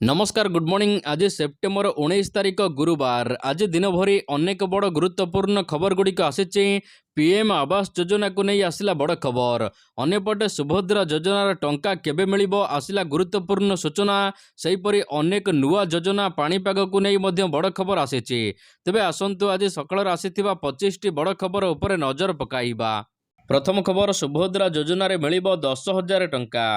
नमस्कार good morning. आज September 19 तारिख गुरुवार। आज दिन भरी अनेक बड़ गुरुत्वपूर्ण खबर गुड़िक आसी। पीएम आवास योजना को नहीं आसला बड़ खबर। अन्यपटे सुभद्रा योजनार टंका केबे मिलिबो आसला गुरुत्वपूर्ण सूचना। सेहीपरि अनेक नुआ योजना पाणीपाग को नहीं मध्य बड़ खबर आसी। तेबे आसंतु आज सकाळ आसीथिबा 25टी बड़ खबर उपरे नजर पकाइबा। प्रथम खबर, सुभद्रा योजना रे मिलिबो 10,000 टंका।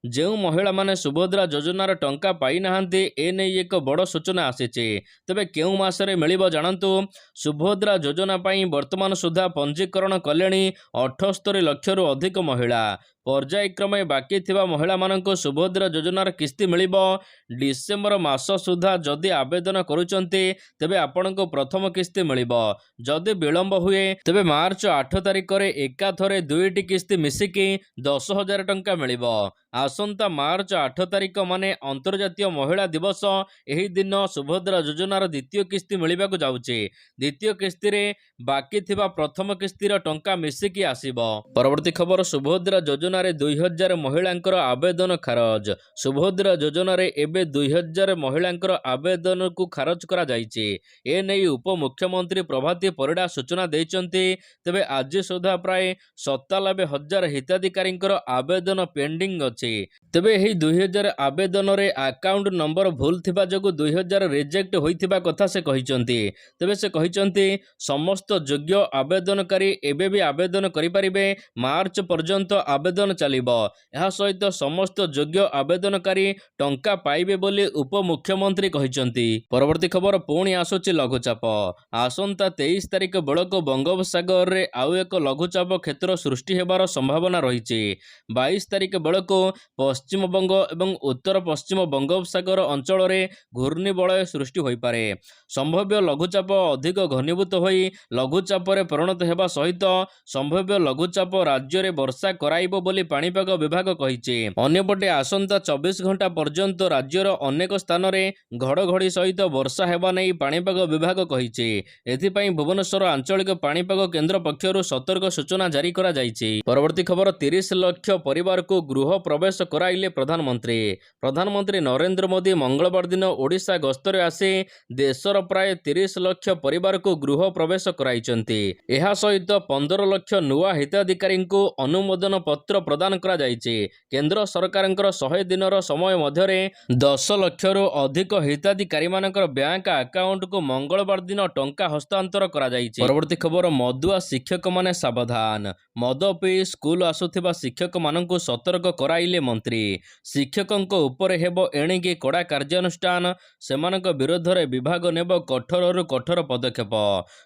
जो महिला माने सुभद्रा योजनार टंका पाई नाहांती ए नहीं एक बड़ सूचना आसी। तेबे केउ मासरे मिलिबो जानंतु। सुभद्रा योजना पाई वर्तमान सुधा पंजीकरण कलेनी 78 लाख रु अधिक महिला। पर्यायक्रमे बाकी थिबा महिला माननको सुभद्रा योजनार किस्ती मिलिबो। डिसेम्बर मास सुधा जदि आवेदन करूचंती तेबे आपनको प्रथम किस्ती मिलिबो। जदि विलंब हुए तेबे मार्च 8 तारिख रे एकाथरे दुईटी किस्ती मिसिकी 10,000 टंका मिलिबो। आसंता मार्च 8 तारिख माने अंतर्जातीय महिला दिवस। एही दिन सुभद्रा योजनार द्वितीय किस्ती मिलिबाकु जाउची। द्वितीय किस्ती रे बाकी थिबा प्रथम किस्तीर टंका मिसिकी आसीबो। परवर्ती खबर, सुभद्रा योजना रे 2000 महिलांकर आवेदन खारज। सुभद्रा योजना रे एबे 2000 महिलांकर आवेदन को खारज करा जाइची। ए नै उपमुख्यमंत्री प्रभाती परिडा सूचना दैचंती। तेबे आज सुधा प्राय 97,000 हिताधिकारींकर आवेदन पेंडिंग अछि। तेबे एही 2000 आवेदन रे अकाउंट नंबर भूल थिबा जगु 2000 रिजेक्ट होइथिबा कथा से कहिचंती। तेबे से कहिचंती समस्त योग्य आवेदनकारी एबे भी आवेदन करि परिबे। मार्च पर्यंत आवेदन चलिबो। एहा सहित समस्त योग्य आवेदनकारी टंका पाइबे बोली उपमुख्यमंत्री कहिचंती। परवर्ती खबर, पुणी आसुची लघुचाप। आसंता 23 तारिख बेलको बंगोपसागर रे आउ एक लघुचाप क्षेत्र सृष्टि हेबार संभावना रहिछि। 22 तारिख बेलको पश्चिम बंग एवं उत्तर पश्चिम बंगोपसागर अंचल रे घूर्णिबलय सृष्टि होई पारे। संभाव्य लघुचाप अधिक घनीभूत होई लघुचाप रे परिणत हेबा सहित संभाव्य लघुचाप राज्य रे वर्षा कराइबो बोली पाणीपाग विभाग कहिछि। अन्यपटे आसंता 24 घंटा पर्यंत राज्यर अनेक स्थान रे घड़घड़ी सहित वर्षा हेबा नै पाणीपाग विभाग कहिछि। एथिपई भुवनेश्वर आंचलिक पाणीपाग केन्द्र पक्षरु सतर्क सूचना जारी करा जाइछि। परवर्ती खबर, 30 लाख परिवार को गृह प्रवेश कराइले प्रधानमंत्री। प्रधानमंत्री नरेंद्र मोदी मंगलवार दिन ओडिशा गस्तरे आसी देशर प्राय 30 लाख परिवार को गृह प्रवेश कराइचंती। एहा सहित 15 लाख नुआ हिताधिकारी को अनुमोदन पत्र प्रदान करा जाइछि। केंद्र सरकारंकर 100 दिनर समय मध्यरे 10 लाख रु अधिक हिताधिकारी मानकर बैंक अकाउंट को मंगलवार दिन टंका हस्तांतर करा जाइछि। परवर्ती खबर, मदुआ शिक्षक माने सावधान। मद पी स्कूल आसुथिबा शिक्षक माननकु सतर्क कराइले मंत्री। शिक्षकंक उपरे हेबो एणिकी कड़ा कार्यानुष्ठान। सेमानक विरोध रे विभाग नेबो कठोर कठोर पदक्षेप।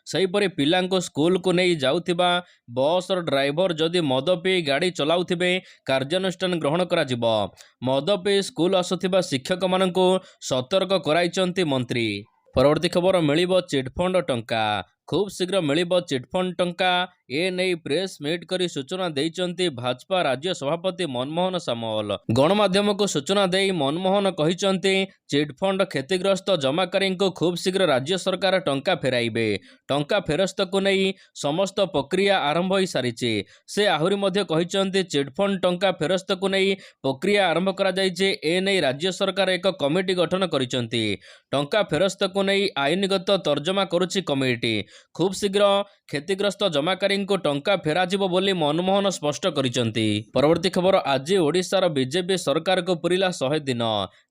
सेहीपरि पिलांको स्कूल को नहीं जाउथिबा बस ड्राइवर जदि मद पी गाड़ी चलाउथिबे कार्यानुष्ठान ग्रहण करा जिवो। मद पी स्कूल आसुथिबा शिक्षक माननकु सतर्क कराइचंती मंत्री। परवर्ती खबर, मिलिबो चिटफंड टंका। खूब शीघ्र मिलिबो चिटफंड टंका। ए नहीं प्रेस मीट करी सूचना देइचंती भाजपा राज्य सभापति मनमोहन सामल। गणमाध्यम को सूचना देई मनमोहन कहिचंती चिटफंड क्षतिग्रस्त जमाकारी को खूब शीघ्र राज्य सरकार टंका फेराइबे। टंका फेरस्त को नहीं समस्त प्रक्रिया आरंभ हो सारिछि। से आहुरी मध्य कहिचंती चिटफंड टंका फेरस्त को नहीं प्रक्रिया आरंभ करा जाइछि। ए नहीं राज्य सरकार एक कमिटी गठन करिसंती। टंका फेरस्त को नहीं आईनगत तर्जमा करुछि कमिटी। खूब शीघ्र क्षतिग्रस्त जमाकारी को टंका फेराजिबो बोली मनमोहन स्पष्ट करिसंती। परवर्ती खबर, आज ओडिशार बीजेपी सरकार को पुरिला 100 दिन।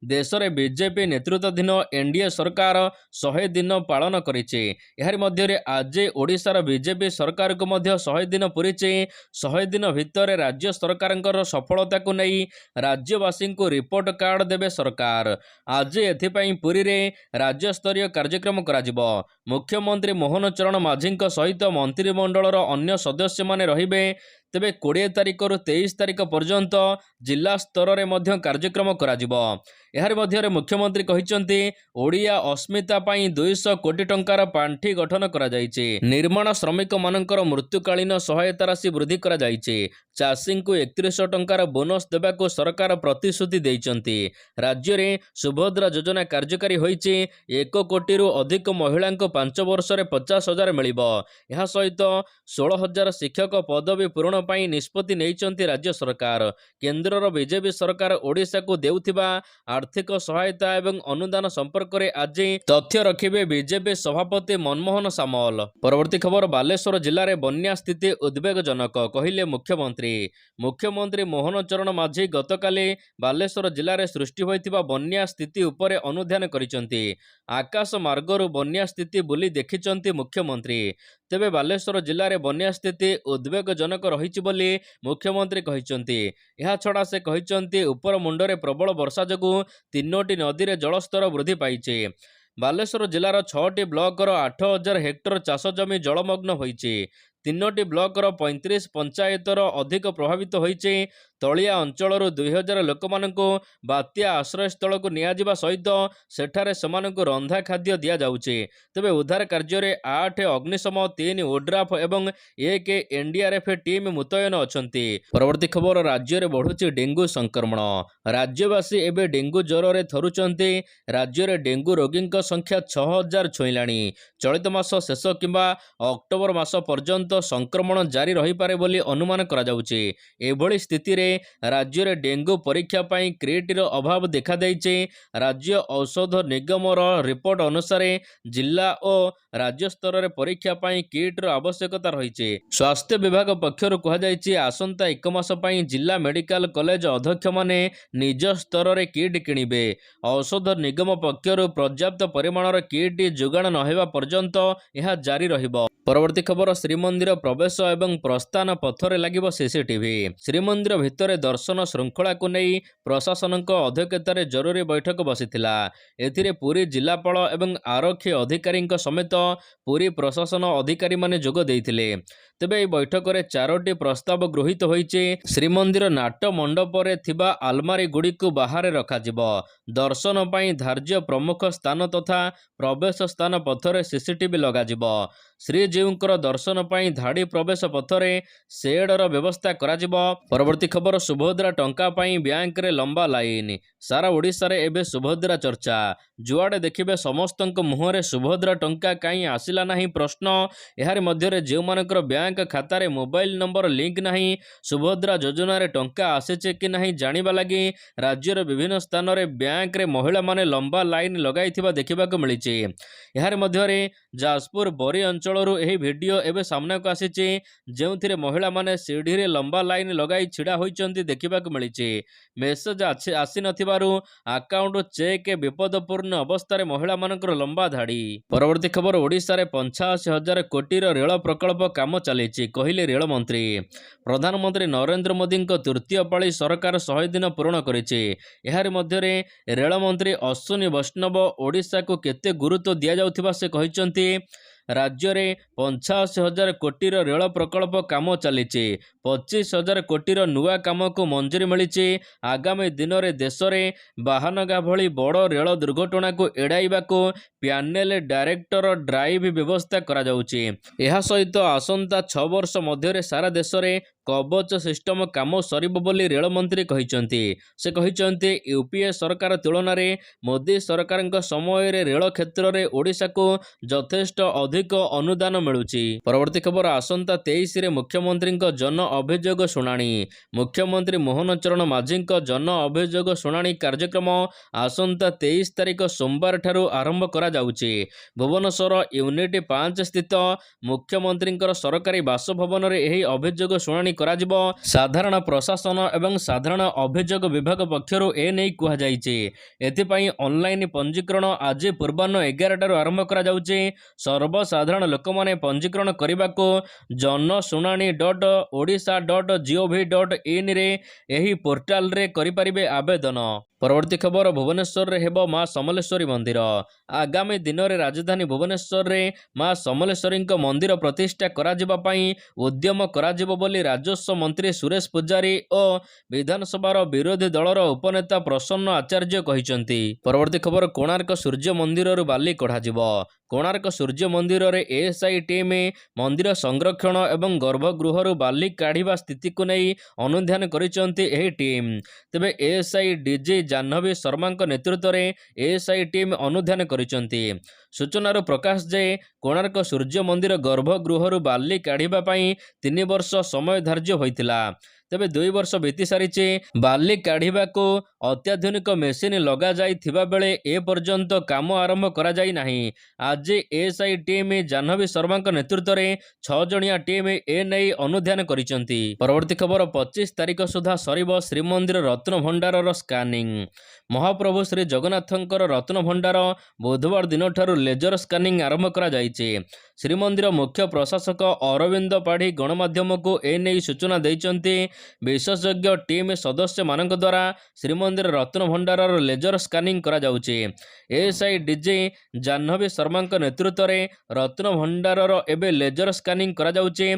देश रे बीजेपी नेतृत्वाधीन एनडीए सरकार 100 दिन पालन करिछि। एहार मध्य आज ओडिशार बीजेपी सरकार को मध्य 100 दिन पुरिछि। 100 दिन भितर राज्य सरकारंकर सफलता को नहीं राज्यवासी को रिपोर्ट कार्ड देबे सरकार। आज एथिपई पुरी रे राज्य स्तरीय कार्यक्रम कराजिबो। मुख्यमंत्री मोहन चरण माझी सहित मंत्रिमंडलर अन्य सदस्य माने रहिबे। तेबे 20 तारिख रु 23 तारिख पर्यंत जिला स्तर रे मध्य कार्यक्रम कराजिबो। एहार मध्य मुख्यमंत्री कहिचंती ओडिया अस्मिता पाई 200 कोटी टंकार पांठी गठन करा जाइछि। निर्माण श्रमिक मानकर मृत्युकालीन सहायता राशि वृद्धि करा जाइछि। चाषी को 3100 टंकार बोनस देबा को सरकार प्रतिश्रुति दैचंती। राज्य रे सुभद्रा योजना कार्यकारी होइछि। 1 कोटी रु अधिक महिला को 5 वर्ष रे 50,000 मिलिबो। एहा सहित 16,000 शिक्षक पदवी पूरण ପାଇଁ ନିଷ୍ପତ୍ତି ନେଇଛନ୍ତି ରାଜ୍ୟ ସରକାର। କେନ୍ଦ୍ରର ବିଜେପି ସରକାର ଓଡ଼ିଶାକୁ ଦେଉଥିବା ଆର୍ଥିକ ସହାୟତା ଏବଂ ଅନୁଦାନ ସମ୍ପର୍କରେ ଆଜି ତଥ୍ୟ ରଖିବେ ବିଜେପି ସଭାପତି ମନମୋହନ ସାମଲ। ପରବର୍ତ୍ତୀ ଖବର, ବାଲେଶ୍ୱର ଜିଲ୍ଲାରେ ବନ୍ୟା ସ୍ଥିତି ଉଦ୍ବେଗଜନକ କହିଲେ ମୁଖ୍ୟମନ୍ତ୍ରୀ। ମୁଖ୍ୟମନ୍ତ୍ରୀ ମୋହନ ଚରଣ ମାଝୀ ଗତକାଲି ବାଲେଶ୍ୱର ଜିଲ୍ଲାରେ ସୃଷ୍ଟି ହୋଇଥିବା ବନ୍ୟା ସ୍ଥିତି ଉପରେ ଅନୁଧ୍ୟାନ କରିଛନ୍ତି। ଆକାଶ ମାର୍ଗରୁ ବନ୍ୟା ସ୍ଥିତି ବୁଲି ଦେଖିଛନ୍ତି ମୁଖ୍ୟମନ୍ତ୍ରୀ। ତେବେ ବାଲେଶ୍ୱର ଜିଲ୍ଲାରେ ବନ୍ୟା ସ୍ଥିତି ଉଦ୍ବେଗଜନକ ରହିଛି ବୋଲି ମୁଖ୍ୟମନ୍ତ୍ରୀ କହିଛନ୍ତି। ଏହାଛଡ଼ା ସେ କହିଛନ୍ତି ଉପର ମୁଣ୍ଡରେ ପ୍ରବଳ ବର୍ଷା ଯୋଗୁଁ 3ଟି ନଦୀରେ ଜଳସ୍ତର ବୃଦ୍ଧି ପାଇଛି। ବାଲେଶ୍ୱର ଜିଲ୍ଲାର 6ଟି ବ୍ଲକର 8,000 ହେକ୍ଟର ଚାଷ ଜମି ଜଳମଗ୍ନ ହୋଇଛି। 3ଟି ବ୍ଲକର 35 ପଞ୍ଚାୟତର ଅଧିକ ପ୍ରଭାବିତ ହୋଇଛି। ତଳିଆ ଅଞ୍ଚଳରୁ 2,000 ଲୋକମାନଙ୍କୁ ବାତ୍ୟା ଆଶ୍ରୟସ୍ଥଳକୁ ନିଆଯିବା ସହିତ ସେଠାରେ ସେମାନଙ୍କୁ ରନ୍ଧା ଖାଦ୍ୟ ଦିଆଯାଉଛି। ତେବେ ଉଦ୍ଧାର କାର୍ଯ୍ୟରେ 8 ଅଗ୍ନିଶମ, 3 ଓଡ୍ରାଫ୍ ଏବଂ 1 ଏନ୍ଡିଆର୍ଏଫ୍ ଟିମ୍ ମୁତୟନ ଅଛନ୍ତି। ପରବର୍ତ୍ତୀ ଖବର, ରାଜ୍ୟରେ ବଢ଼ୁଛି ଡେଙ୍ଗୁ ସଂକ୍ରମଣ। ରାଜ୍ୟବାସୀ ଏବେ ଡେଙ୍ଗୁ ଜ୍ୱରରେ ଥରୁଛନ୍ତି। ରାଜ୍ୟରେ ଡେଙ୍ଗୁ ରୋଗୀଙ୍କ ସଂଖ୍ୟା 6,000 ଛୁଇଁଲାଣି। ଚଳିତ ମାସ ଶେଷ କିମ୍ବା ଅକ୍ଟୋବର ମାସ ପର୍ଯ୍ୟନ୍ତ ସଂକ୍ରମଣ ଜାରି ରହିପାରେ ବୋଲି ଅନୁମାନ କରାଯାଉଛି। ଏଭଳି ସ୍ଥିତିରେ ରାଜ୍ୟରେ ଡେଙ୍ଗୁ ପରୀକ୍ଷା ପାଇଁ କିଟ୍ର ଅଭାବ ଦେଖାଦେଇଛି। ରାଜ୍ୟ ଔଷଧ ନିଗମର ରିପୋର୍ଟ ଅନୁସାରେ ଜିଲ୍ଲା ଓ ରାଜ୍ୟ ସ୍ତରରେ ପରୀକ୍ଷା ପାଇଁ କିଟ୍ର ଆବଶ୍ୟକତା ରହିଛି। ସ୍ୱାସ୍ଥ୍ୟ ବିଭାଗ ପକ୍ଷରୁ କୁହାଯାଇଛି, ଆସନ୍ତା 1 ମାସ ପାଇଁ ଜିଲ୍ଲା ମେଡିକାଲ କଲେଜ ଅଧ୍ୟକ୍ଷମାନେ ନିଜ ସ୍ତରରେ କିଟ୍ କିଣିବେ। ଔଷଧ ନିଗମ ପକ୍ଷରୁ ପର୍ଯ୍ୟାପ୍ତ ପରିମାଣର କିଟ୍ ଯୋଗାଣ ନ ହେବା ପର୍ଯ୍ୟନ୍ତ ଏହା ଜାରି ରହିବ। ପରବର୍ତ୍ତୀ ଖବର, ଶ୍ରୀମନ୍ଦିର ପ୍ରବେଶ ଏବଂ ପ୍ରସ୍ଥାନ ପଥରେ ଲାଗିବ ସିସିଟିଭି। ଶ୍ରୀମନ୍ଦିର ଭିତରେ ଦର୍ଶନ ଶୃଙ୍ଖଳାକୁ ନେଇ ପ୍ରଶାସନଙ୍କ ଅଧ୍ୟକ୍ଷତାରେ ଜରୁରୀ ବୈଠକ ବସିଥିଲା। ଏଥିରେ ପୁରୀ ଜିଲ୍ଲାପାଳ ଏବଂ ଆରକ୍ଷୀ ଅଧିକାରୀଙ୍କ ସମେତ ପୁରୀ ପ୍ରଶାସନ ଅଧିକାରୀମାନେ ଯୋଗ ଦେଇଥିଲେ। ତେବେ ଏହି ବୈଠକରେ 4ଟି ପ୍ରସ୍ତାବ ଗୃହୀତ ହୋଇଛି। ଶ୍ରୀମନ୍ଦିର ନାଟ ମଣ୍ଡପରେ ଥିବା ଆଲମାରୀ ଗୁଡ଼ିକୁ ବାହାରେ ରଖାଯିବ। ଦର୍ଶନ ପାଇଁ ଧାର୍ଯ୍ୟ ପ୍ରମୁଖ ସ୍ଥାନ ତଥା ପ୍ରବେଶ ସ୍ଥାନ ପଥରେ ସିସିଟିଭି ଲଗାଯିବ। ଶ୍ରୀଜୀଉଙ୍କର ଦର୍ଶନ ପାଇଁ ଧାଡ଼ି ପ୍ରବେଶ ପଥରେ ସେଡର ବ୍ୟବସ୍ଥା କରାଯିବ। ପରବର୍ତ୍ତୀ ଖବର, ସୁଭଦ୍ରା ଟଙ୍କା ପାଇଁ ବ୍ୟାଙ୍କରେ ଲମ୍ବା ଲାଇନ। ସାରା ଓଡ଼ିଶାରେ ଏବେ ସୁଭଦ୍ରା ଚର୍ଚ୍ଚା। ଯୁଆଡ଼େ ଦେଖିବେ ସମସ୍ତଙ୍କ ମୁହଁରେ ସୁଭଦ୍ରା ଟଙ୍କା କାହିଁ ଆସିଲା ନାହିଁ ପ୍ରଶ୍ନ। ଏହାରି ମଧ୍ୟରେ ଯେଉଁମାନଙ୍କର ବ୍ୟାଙ୍କ ଖାତାରେ ମୋବାଇଲ ନମ୍ବର ଲିଙ୍କ ନାହିଁ, ସୁଭଦ୍ରା ଯୋଜନାରେ ଟଙ୍କା ଆସିଛି କି ନାହିଁ ଜାଣିବା ଲାଗି ରାଜ୍ୟର ବିଭିନ୍ନ ସ୍ଥାନରେ ବ୍ୟାଙ୍କରେ ମହିଳାମାନେ ଲମ୍ବା ଲାଇନ ଲଗାଇଥିବା ଦେଖିବାକୁ ମିଳିଛି। ଏହାରି ମଧ୍ୟରେ ଯାଜପୁର ବରୀ ଅଞ୍ଚଳରୁ ଏହି ଭିଡିଓ ଏବେ ସାମ୍ନାକୁ ଆସିଛି, ଯେଉଁଥିରେ ମହିଳାମାନେ ସିଢ଼ିରେ ଲମ୍ବା ଲାଇନ ଲଗାଇ ଛିଡ଼ା ହୋଇଛନ୍ତି ଦେଖିବାକୁ ମିଳିଛି। ମେସେଜ ଆସିନଥିବାରୁ ଆକାଉଣ୍ଟ ଚେକ୍ ବିପଦପୂର୍ଣ୍ଣ ଅବସ୍ଥାରେ ମହିଳାମାନଙ୍କର ଲମ୍ବା ଧାଡ଼ି। ପରବର୍ତ୍ତୀ ଖବର, ଓଡ଼ିଶାରେ 85,000 କୋଟିର ରେଳ ପ୍ରକଳ୍ପ କାମ ଚାଲିଛି କହିଲେ ରେଳମନ୍ତ୍ରୀ। ପ୍ରଧାନମନ୍ତ୍ରୀ ନରେନ୍ଦ୍ର ମୋଦିଙ୍କ ତୃତୀୟ ପାଳି ସରକାର 100 ଦିନ ପୂରଣ କରିଛି। ଏହାରି ମଧ୍ୟରେ ରେଳମନ୍ତ୍ରୀ ଅଶ୍ୱିନୀ ବୈଷ୍ଣବ ଓଡ଼ିଶାକୁ କେତେ ଗୁରୁତ୍ୱ ଦିଆଯାଉଥିବା ସେ କହିଛନ୍ତି। ରାଜ୍ୟରେ 85,000 କୋଟିର ରେଳ ପ୍ରକଳ୍ପ କାମ ଚାଲିଛି। 25,000 କୋଟିର ନୂଆ କାମକୁ ମଞ୍ଜୁରୀ ମିଳିଛି। ଆଗାମୀ ଦିନରେ ଦେଶରେ ବାହାନଗା ଭଳି ବଡ଼ ରେଳ ଦୁର୍ଘଟଣାକୁ ଏଡ଼ାଇବାକୁ ପ୍ୟାନେଲ ଡାଇରେକ୍ଟର ଡ୍ରାଇଭ୍ ବ୍ୟବସ୍ଥା କରାଯାଉଛି। ଏହା ସହିତ ଆସନ୍ତା 6 ବର୍ଷ ମଧ୍ୟରେ ସାରା ଦେଶରେ କବଚ ସିଷ୍ଟମ କାମ ସରିବ ବୋଲି ରେଳମନ୍ତ୍ରୀ କହିଛନ୍ତି। ସେ କହିଛନ୍ତି, ୟୁପିଏ ସରକାର ତୁଳନାରେ ମୋଦି ସରକାରଙ୍କ ସମୟରେ ରେଳ କ୍ଷେତ୍ରରେ ଓଡ଼ିଶାକୁ ଯଥେଷ୍ଟ ଅଧିକ ଅନୁଦାନ ମିଳୁଛି। ପରବର୍ତ୍ତୀ ଖବର, ଆସନ୍ତା 23ରେ ମୁଖ୍ୟମନ୍ତ୍ରୀଙ୍କ ଜନ ଅଭିଯୋଗ ଶୁଣାଣି। ମୁଖ୍ୟମନ୍ତ୍ରୀ ମୋହନ ଚରଣ ମାଝୀଙ୍କ ଜନ ଅଭିଯୋଗ ଶୁଣାଣି କାର୍ଯ୍ୟକ୍ରମ ଆସନ୍ତା 23 ତାରିଖ ସୋମବାର ଠାରୁ ଆରମ୍ଭ କରାଯାଉଛି। ଭୁବନେଶ୍ୱର ୟୁନିଟ୍ 5 ସ୍ଥିତ ମୁଖ୍ୟମନ୍ତ୍ରୀଙ୍କର ସରକାରୀ ବାସଭବନରେ ଏହି ଅଭିଯୋଗ ଶୁଣାଣି କରାଯିବ। ସାଧାରଣ ପ୍ରଶାସନ ଏବଂ ସାଧାରଣ ଅଭିଯୋଗ ବିଭାଗ ପକ୍ଷରୁ ଏନେଇ କୁହାଯାଇଛି। ଏଥିପାଇଁ ଅନଲାଇନ ପଞ୍ଜୀକରଣ ଆଜି ପୂର୍ବାହ୍ନ 11ଟାରୁ ଆରମ୍ଭ କରାଯାଉଛି। ସର୍ବସାଧାରଣ ଲୋକମାନେ ପଞ୍ଜୀକରଣ କରିବାକୁ janashunani.odisha.gov.in ଏହି ପୋର୍ଟାଲରେ କରିପାରିବେ ଆବେଦନ। ପରବର୍ତ୍ତୀ ଖବର, ଭୁବନେଶ୍ୱରରେ ହେବ ମା ସମଲେଶ୍ୱରୀ ମନ୍ଦିର। ଆଗାମୀ ଦିନରେ ରାଜଧାନୀ ଭୁବନେଶ୍ୱରରେ ମା ସମଲେଶ୍ୱରୀଙ୍କ ମନ୍ଦିର ପ୍ରତିଷ୍ଠା କରାଯିବା ପାଇଁ ଉଦ୍ୟମ କରାଯିବ ବୋଲି ରାଜସ୍ୱ ମନ୍ତ୍ରୀ ସୁରେଶ ପୂଜାରୀ ଓ ବିଧାନସଭାର ବିରୋଧୀ ଦଳର ଉପନେତା ପ୍ରସନ୍ନ ଆଚାର୍ଯ୍ୟ କହିଛନ୍ତି। ପରବର୍ତ୍ତୀ ଖବର, କୋଣାର୍କ ସୂର୍ଯ୍ୟ ମନ୍ଦିରରୁ ବାଲି କଢ଼ାଯିବ। କୋଣାର୍କ ସୂର୍ଯ୍ୟ ମନ୍ଦିରରେ ଏଏସ୍ଆଇ ଟିମ୍ ମନ୍ଦିର ସଂରକ୍ଷଣ ଏବଂ ଗର୍ଭଗୃହରୁ ବାଲି କାଢ଼ିବା ସ୍ଥିତିକୁ ନେଇ ଅନୁଧ୍ୟାନ କରିଛନ୍ତି ଏହି ଟିମ୍। ତେବେ ଏଏସ୍ଆଇ ଡିଜି ଜାହ୍ନବୀ ଶର୍ମାଙ୍କ ନେତୃତ୍ୱରେ ଏଏସ୍ଆଇ ଟିମ୍ ଅନୁଧ୍ୟାନ କରିଛନ୍ତି। ସୂଚନାରୁ ପ୍ରକାଶ ଯେ କୋଣାର୍କ ସୂର୍ଯ୍ୟ ମନ୍ଦିର ଗର୍ଭଗୃହରୁ ବାଲି କାଢ଼ିବା ପାଇଁ 3 ବର୍ଷ ସମୟ ଧାର୍ଯ୍ୟ ହୋଇଥିଲା। ତେବେ 2 ବର୍ଷ ବିତି ସାରିଛି। ବାଲି କାଢ଼ିବାକୁ ଅତ୍ୟାଧୁନିକ ମେସିନ୍ ଲଗାଯାଇଥିବା ବେଳେ ଏପର୍ଯ୍ୟନ୍ତ କାମ ଆରମ୍ଭ କରାଯାଇ ନାହିଁ। ଆଜି ଏଏସ୍ଆଇ ଟିମ୍ ଜାହ୍ନବୀ ଶର୍ମାଙ୍କ ନେତୃତ୍ୱରେ 6 ଜଣିଆ ଟିମ୍ ଏନେଇ ଅନୁଧ୍ୟାନ କରିଛନ୍ତି। ପରବର୍ତ୍ତୀ ଖବର 25 ତାରିଖ ସୁଦ୍ଧା ସରିବ ଶ୍ରୀମନ୍ଦିର ରତ୍ନଭଣ୍ଡାରର ସ୍କାନିଂ। ମହାପ୍ରଭୁ ଶ୍ରୀ ଜଗନ୍ନାଥଙ୍କର ରତ୍ନଭଣ୍ଡାର ବୁଧବାର ଦିନଠାରୁ ଲେଜର ସ୍କାନିଂ ଆରମ୍ଭ କରାଯାଇଛି। ଶ୍ରୀମନ୍ଦିର ମୁଖ୍ୟ ପ୍ରଶାସକ ଅରବିନ୍ଦ ପାଢ଼ୀ ଗଣମାଧ୍ୟମକୁ ଏନେଇ ସୂଚନା ଦେଇଛନ୍ତି। ବିଶେଷଜ୍ଞ ଟିମ୍ ସଦସ୍ୟମାନଙ୍କ ଦ୍ୱାରା ଶ୍ରୀମନ୍ଦିର ରତ୍ନଭଣ୍ଡାରର ଲେଜର ସ୍କାନିଂ କରାଯାଉଛି। ଏଏସ୍ଆଇ ଡିଜି ଜାହ୍ନବୀ ଶର୍ମାଙ୍କ ନେତୃତ୍ୱରେ ରତ୍ନଭଣ୍ଡାରର ଏବେ ଲେଜର ସ୍କାନିଂ କରାଯାଉଛି।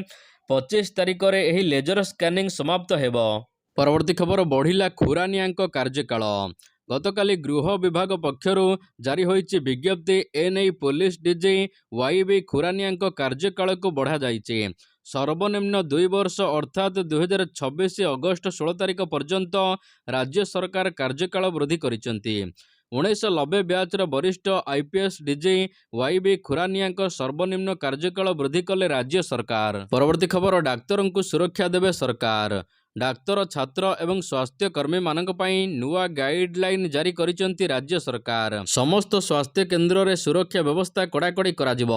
25 ତାରିଖରେ ଏହି ଲେଜର ସ୍କାନିଂ ସମାପ୍ତ ହେବ। ପରବର୍ତ୍ତୀ ଖବର ବଢ଼ିଲା ଖୁରାନିଆଙ୍କ କାର୍ଯ୍ୟକାଳ। ଗତକାଲି ଗୃହ ବିଭାଗ ପକ୍ଷରୁ ଜାରି ହୋଇଛି ବିଜ୍ଞପ୍ତି। ଏନେଇ ପୋଲିସ ଡିଜି ୱାଇବି ଖୁରାନିଆଙ୍କ କାର୍ଯ୍ୟକାଳକୁ ବଢ଼ାଯାଇଛି। ସର୍ବନିମ୍ନ 2 ବର୍ଷ ଅର୍ଥାତ୍ 2026 ଅଗଷ୍ଟ 16 ତାରିଖ ପର୍ଯ୍ୟନ୍ତ ରାଜ୍ୟ ସରକାର କାର୍ଯ୍ୟକାଳ ବୃଦ୍ଧି କରିଛନ୍ତି। 1990 ବ୍ୟାଚ୍ର ବରିଷ୍ଠ ଆଇପିଏସ୍ ଡିଜି ୱାଇବି ଖୁରାନିଆଙ୍କ ସର୍ବନିମ୍ନ କାର୍ଯ୍ୟକାଳ ବୃଦ୍ଧି କଲେ ରାଜ୍ୟ ସରକାର। ପରବର୍ତ୍ତୀ ଖବର ଡାକ୍ତରଙ୍କୁ ସୁରକ୍ଷା ଦେବେ ସରକାର। ଡାକ୍ତର, ଛାତ୍ର ଏବଂ ସ୍ୱାସ୍ଥ୍ୟ କର୍ମୀମାନଙ୍କ ପାଇଁ ନୂଆ ଗାଇଡଲାଇନ୍ ଜାରି କରିଛନ୍ତି ରାଜ୍ୟ ସରକାର। ସମସ୍ତ ସ୍ୱାସ୍ଥ୍ୟ କେନ୍ଦ୍ରରେ ସୁରକ୍ଷା ବ୍ୟବସ୍ଥା କଡ଼ାକଡ଼ି କରାଯିବ।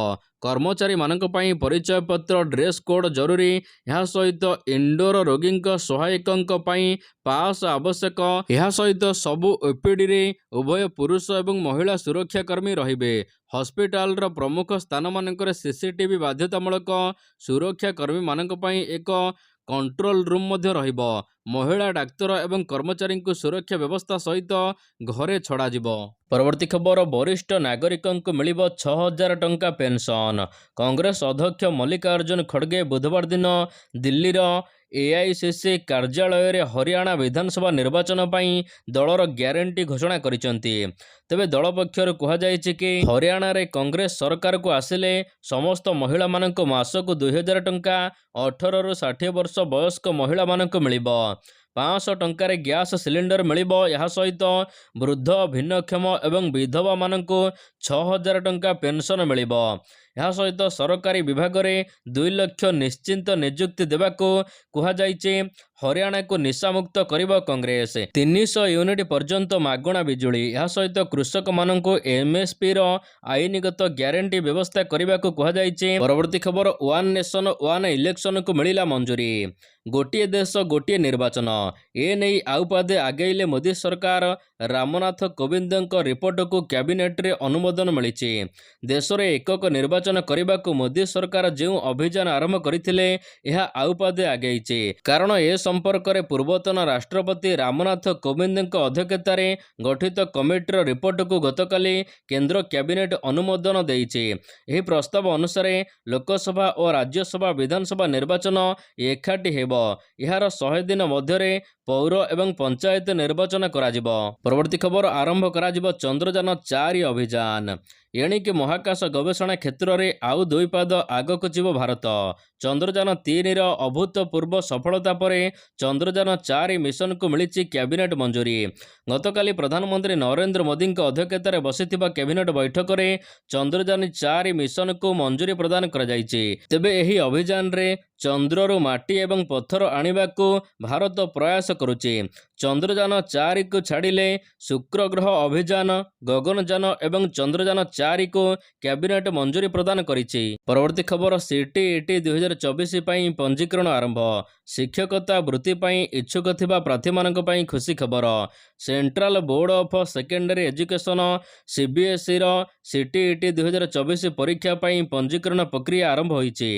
କର୍ମଚାରୀମାନଙ୍କ ପାଇଁ ପରିଚୟପତ୍ର, ଡ୍ରେସ୍ କୋଡ୍ ଜରୁରୀ। ଏହା ସହିତ ଇନଡୋର ରୋଗୀଙ୍କ ସହାୟକଙ୍କ ପାଇଁ ପାସ୍ ଆବଶ୍ୟକ। ଏହା ସହିତ ସବୁ ଓପିଡିରେ ଉଭୟ ପୁରୁଷ ଏବଂ ମହିଳା ସୁରକ୍ଷା କର୍ମୀ ରହିବେ। ହସ୍ପିଟାଲର ପ୍ରମୁଖ ସ୍ଥାନମାନଙ୍କରେ ସିସିଟିଭି ବାଧ୍ୟତାମୂଳକ। ସୁରକ୍ଷା କର୍ମୀମାନଙ୍କ ପାଇଁ ଏକ କଣ୍ଟ୍ରୋଲ ରୁମ୍ ମଧ୍ୟ ରହିବ। ମହିଳା ଡାକ୍ତର ଏବଂ କର୍ମଚାରୀଙ୍କୁ ସୁରକ୍ଷା ବ୍ୟବସ୍ଥା ସହିତ ଘରେ ଛଡ଼ାଯିବ। ପରବର୍ତ୍ତୀ ଖବର ବରିଷ୍ଠ ନାଗରିକଙ୍କୁ ମିଳିବ 6,000 ଟଙ୍କା ପେନ୍ସନ୍। କଂଗ୍ରେସ ଅଧ୍ୟକ୍ଷ ମଲ୍ଲିକାର୍ଜୁନ ଖଡ଼ଗେ ବୁଧବାର ଦିନ ଦିଲ୍ଲୀର ଏଆଇସିସି କାର୍ଯ୍ୟାଳୟରେ ହରିୟାଣା ବିଧାନସଭା ନିର୍ବାଚନ ପାଇଁ ଦଳର ଗ୍ୟାରେଣ୍ଟି ଘୋଷଣା କରିଛନ୍ତି। ତେବେ ଦଳ ପକ୍ଷରୁ କୁହାଯାଇଛି କି ହରିୟାଣାରେ କଂଗ୍ରେସ ସରକାରକୁ ଆସିଲେ ସମସ୍ତ ମହିଳାମାନଙ୍କୁ ମାସକୁ 2,000 ଟଙ୍କା, 18ରୁ 60 ବର୍ଷ ବୟସ୍କ ମହିଳାମାନଙ୍କୁ ମିଳିବ। 500 ଟଙ୍କାରେ ଗ୍ୟାସ୍ ସିଲିଣ୍ଡର ମିଳିବ। ଏହା ସହିତ ବୃଦ୍ଧ, ଭିନ୍ନକ୍ଷମ ଏବଂ ବିଧବାମାନଙ୍କୁ 6,000 ଟଙ୍କା ପେନ୍ସନ୍ ମିଳିବ। ଏହା ସହିତ ସରକାରୀ ବିଭାଗରେ 2 ଲକ୍ଷ ନିଶ୍ଚିତ ନିଯୁକ୍ତି ଦେବାକୁ କୁହାଯାଇଛି। ହରିୟାଣାକୁ ନିଶାମୁକ୍ତ କରିବ କଂଗ୍ରେସ। 300 ୟୁନିଟ୍ ପର୍ଯ୍ୟନ୍ତ ମାଗଣା ବିଜୁଳି। ଏହା ସହିତ କୃଷକମାନଙ୍କୁ ଏମ୍ଏସ୍ପିର ଆଇନଗତ ଗ୍ୟାରେଣ୍ଟି ବ୍ୟବସ୍ଥା କରିବାକୁ କୁହାଯାଇଛି। ପରବର୍ତ୍ତୀ ଖବର ୱାନ୍ ନେସନ୍ ୱାନ୍ ଇଲେକ୍ସନକୁ ମିଳିଲା ମଞ୍ଜୁରୀ। ଗୋଟିଏ ଦେଶ ଗୋଟିଏ ନିର୍ବାଚନ। ଏନେଇ ଆଉ ପାଦେ ଆଗେଇଲେ ମୋଦି ସରକାର। ରାମନାଥ କୋବିନ୍ଦଙ୍କ ରିପୋର୍ଟକୁ କ୍ୟାବିନେଟ୍ରେ ଅନୁମୋଦନ ମିଳିଛି। ଦେଶରେ ଏକକ ନିର୍ବାଚନ କରିବାକୁ ମୋଦି ସରକାର ଯେଉଁ ଅଭିଯାନ ଆରମ୍ଭ କରିଥିଲେ, ଏହା ଆଉ ପାଦେ ଆଗେଇଛି। କାରଣ ଏ ସମ୍ପର୍କରେ ପୂର୍ବତନ ରାଷ୍ଟ୍ରପତି ରାମନାଥ କୋବିନ୍ଦଙ୍କ ଅଧ୍ୟକ୍ଷତାରେ ଗଠିତ କମିଟିର ରିପୋର୍ଟକୁ ଗତକାଲି କେନ୍ଦ୍ର କ୍ୟାବିନେଟ୍ ଅନୁମୋଦନ ଦେଇଛି। ଏହି ପ୍ରସ୍ତାବ ଅନୁସାରେ ଲୋକସଭା ଓ ରାଜ୍ୟସଭା ବିଧାନସଭା ନିର୍ବାଚନ ଏକାଠି ହେବ। ଏହାର 100 ଦିନ ମଧ୍ୟରେ ପୌର ଏବଂ ପଞ୍ଚାୟତ ନିର୍ବାଚନ କରାଯିବ। ପରବର୍ତ୍ତୀ ଖବର ଆରମ୍ଭ କରାଯିବ ଚନ୍ଦ୍ରଯାନ-4 ଅଭିଯାନ। ଏଣିକି ମହାକାଶ ଗବେଷଣା କ୍ଷେତ୍ରରେ ଆଉ 2 ପାଦ ଆଗକୁ ଯିବ ଭାରତ। ଚନ୍ଦ୍ରଯାନ-3ର ଅଭୂତପୂର୍ବ ସଫଳତା ପରେ ଚନ୍ଦ୍ରଯାନ-4 ମିଶନକୁ ମିଳିଛି କ୍ୟାବିନେଟ୍ ମଞ୍ଜୁରୀ। ଗତକାଲି ପ୍ରଧାନମନ୍ତ୍ରୀ ନରେନ୍ଦ୍ର ମୋଦିଙ୍କ ଅଧ୍ୟକ୍ଷତାରେ ବସିଥିବା କ୍ୟାବିନେଟ୍ ବୈଠକରେ ଚନ୍ଦ୍ରଯାନ-4 ମିଶନକୁ ମଞ୍ଜୁରୀ ପ୍ରଦାନ କରାଯାଇଛି। ତେବେ ଏହି ଅଭିଯାନରେ ଚନ୍ଦ୍ରରୁ ମାଟି ଏବଂ ପଥର ଆଣିବାକୁ ଭାରତ ପ୍ରୟାସ କରୁଛି। ଚନ୍ଦ୍ରଯାନ-4କୁ ଛାଡ଼ିଲେ ଶୁକ୍ର ଗ୍ରହ ଅଭିଯାନ, ଗଗନଯାନ ଏବଂ ଚନ୍ଦ୍ରଯାନ-4କୁ କ୍ୟାବିନେଟ୍ ମଞ୍ଜୁରୀ ପ୍ରଦାନ କରିଛି। ପରବର୍ତ୍ତୀ ଖବର ସିଟିଇଟି 2024 ପାଇଁ ପଞ୍ଜୀକରଣ ଆରମ୍ଭ। ଶିକ୍ଷକତା ବୃତ୍ତି ପାଇଁ ଇଚ୍ଛୁକ ଥିବା ପ୍ରାର୍ଥୀମାନଙ୍କ ପାଇଁ ଖୁସି ଖବର। Central board of secondary education ସିବିଏସ୍ଇର ସିଟିଇଟି 2024 ପରୀକ୍ଷା ପାଇଁ ପଞ୍ଜୀକରଣ ପ୍ରକ୍ରିୟା ଆରମ୍ଭ ହୋଇଛି।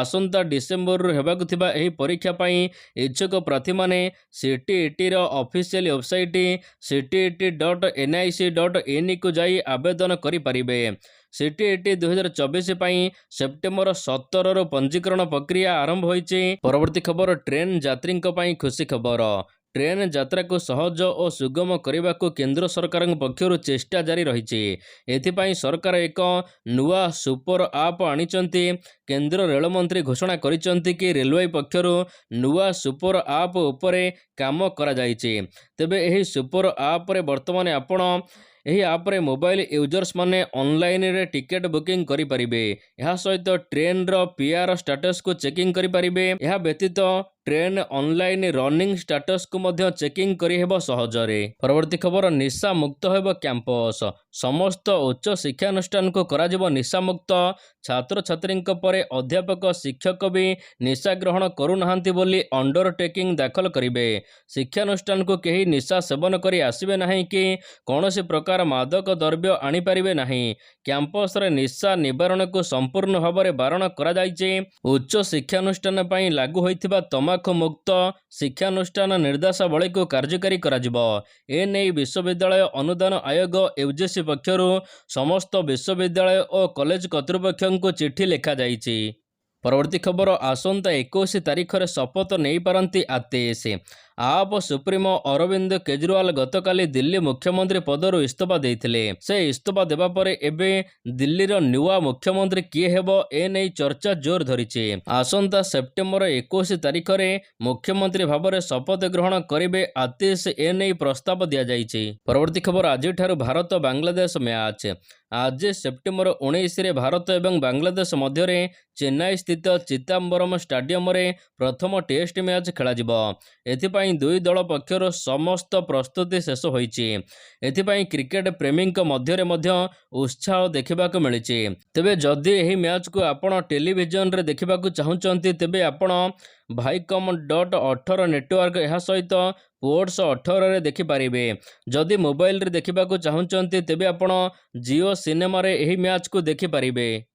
ଆସନ୍ତା ଡିସେମ୍ବରରୁ ହେବାକୁ ଥିବା ଏହି ପରୀକ୍ଷା ପାଇଁ ଇଚ୍ଛୁକ ପ୍ରାର୍ଥୀମାନେ ସିଟିଇଟିର ଅଫିସିଆଲ ୱେବସାଇଟ ctet.nic.in କୁ ଯାଇ ଆବେଦନ କରିପାରିବେ। ସିଟିଇଟି 2024 ପାଇଁ ସେପ୍ଟେମ୍ବର 17ରୁ ପଞ୍ଜୀକରଣ ପ୍ରକ୍ରିୟା ଆରମ୍ଭ ହୋଇଛି। ପରବର୍ତ୍ତୀ ଖବର ଟ୍ରେନ୍ ଯାତ୍ରୀଙ୍କ ପାଇଁ ଖୁସି ଖବର। ट्रेन यात्रा को सहज और सुगम करने को केंद्र सरकार पक्षर चेष्टा जारी रही। एथिपाई सरकार एक नुआ सुपर आप आनिचंती। केंद्र रेल मंत्री घोषणा करिसंती कि रेलवे पक्षर नुआ सुपर आप उपरे काम करा जायछि। तेबे एही सुपर आप रे वर्तमान आपण एही आप रे मोबाइल यूजर्स माने ऑनलाइन रे टिकेट बुकिंग करि परिबे। एहा सहित ट्रेन रो पीआर स्टेटस को चेकिंग करि परिबे। एहा व्यतीत ट्रेन ऑनलाइन रनिंग स्टेटस को मध्य चेकिंग करि हेबो सहजरे। परवर्ती खबर, निशा मुक्त हेबो कैंपस। समस्त उच्च शिक्षानुष्ठान को कराजिबो निशा मुक्त। छात्र छात्री परे अध्यापक शिक्षक भी निशा ग्रहण करू नाहांती बोली अंडरटेकिंग दाखल करिवे। शिक्षानुष्ठान को केही निशा सेवन करी आसिबे नाही कि कौनसी प्रकार मादक द्रव्य आनी परिबे नाही। कैंपस रे निशा निवारण को संपूर्ण भाव में बारण करा जायछि। उच्च शिक्षानुष्ठान पई लागू होइथिबा तमाखु मुक्त शिक्षानुष्ठान निर्देशावली को कार्यकारी कराजिबो। एने विश्वविद्यालय अनुदान आयोग यूजीसी पक्षरु समस्त विश्वविद्यालय और कॉलेज कर्तृपक्ष को चिठी लिखा जायछि। परवर्ती खबर, आसंता 21 तारिख रे शपथ नहीं पारंती आतेश। आप सुप्रीमो अरविंद केजरीवाल गतकाली दिल्ली मुख्यमंत्री पदरु इस्तीफा देइथिले। से इस्तीफा देबा परे एबे दिल्लीर नुआ मुख्यमंत्री किए हेबो ए नै चर्चा जोर धरिछि। आसंता सेप्टेम्बर 21 तारिख रे मुख्यमंत्री भाବରେ शपथ ग्रहण करिवे आतिश ए नै प्रस्ताव दिया जाइछि। परवर्ती खबर, आज ठारू भारत बांग्लादेश मैच। आज सेप्टेम्बर 19 रे भारत एवं बांग्लादेश मध्य चेन्नई स्थित चिदम्बरम स्टाडियम रे प्रथम टेस्ट मैच खेलाजिबो। एथिपाई दुई दल पक्षर समस्त प्रस्तुति शेष होइछि। एथिपाई क्रिकेट प्रेमी मध्य उत्साह देखा मिली। तेबे जदि एही मैच को आपण टेलीविजन रे देखा चाहूँगी तेबे आपण Viacom.18 नेटवर्क यह सहित स्पोर्ट्स 18 रे देखिपारे। जदि मोबाइल रे देखा चाहूँगी तेबे आपण जियो सिनेमा रे एही मैच को देखिपारे।